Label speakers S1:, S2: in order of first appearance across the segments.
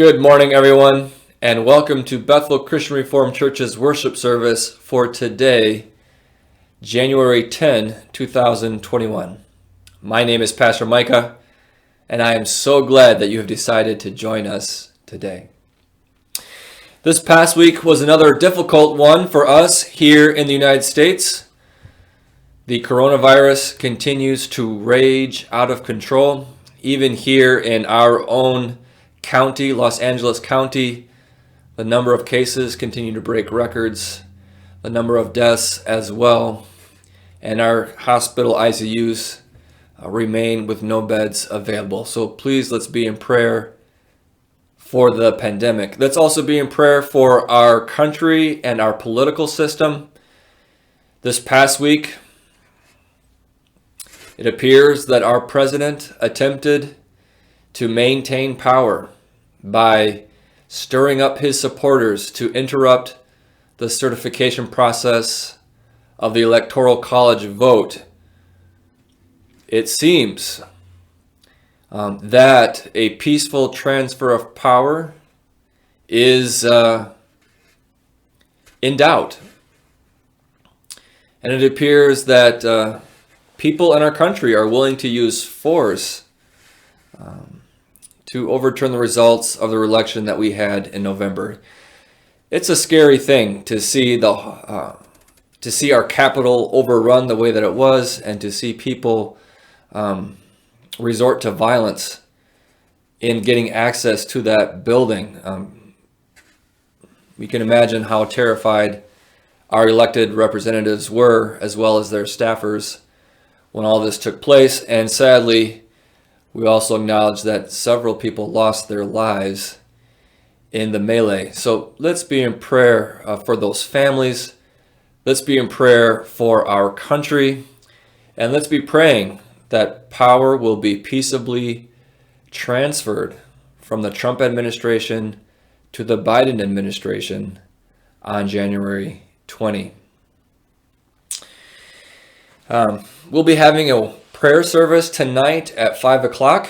S1: Good morning, everyone, and welcome to Bethel Christian Reformed Church's worship service for today, January 10, 2021. My name is Pastor Micah, and I am so glad that you have decided to join us today. This past week was another difficult one for us here in the United States. The coronavirus continues to rage out of control, even here in our own county, Los Angeles County. The number of cases continue to break records, the number of deaths as well, and our hospital ICUs remain with no beds available. So please, let's be in prayer for the pandemic. Let's also be in prayer for our country and our political system. This past week, it appears that our president attempted to maintain power by stirring up his supporters to interrupt the certification process of the Electoral College vote. It seems that a peaceful transfer of power is in doubt. And it appears that people in our country are willing to use force to overturn the results of the election that we had in November. It's a scary thing to see our Capitol overrun the way that it was, and to see people resort to violence in getting access to that building. We can imagine how terrified our elected representatives were, as well as their staffers, when all this took place. And sadly, we also acknowledge that several people lost their lives in the melee. So let's be in prayer for those families. Let's be in prayer for our country. And let's be praying that power will be peaceably transferred from the Trump administration to the Biden administration on January 20. We'll be having a prayer service tonight at 5 o'clock.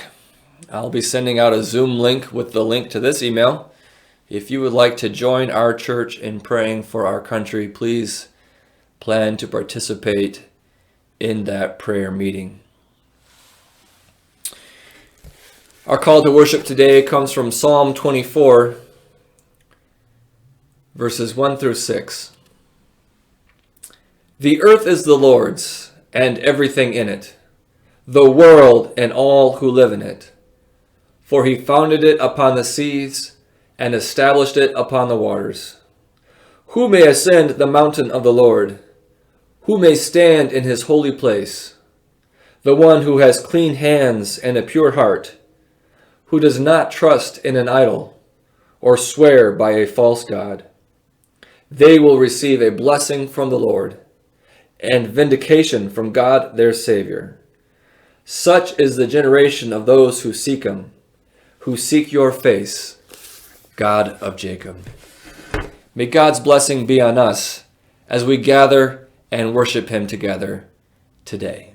S1: I'll be sending out a Zoom link with the link to this email. If you would like to join our church in praying for our country, please plan to participate in that prayer meeting. Our call to worship today comes from Psalm 24, verses 1 through 6. The earth is the Lord's, and everything in it, the world and all who live in it. For he founded it upon the seas and established it upon the waters. Who may ascend the mountain of the Lord? Who may stand in his holy place? The one who has clean hands and a pure heart, who does not trust in an idol or swear by a false god. They will receive a blessing from the Lord and vindication from God their Savior. Such is the generation of those who seek him, who seek your face, God of Jacob. May God's blessing be on us as we gather and worship him together today.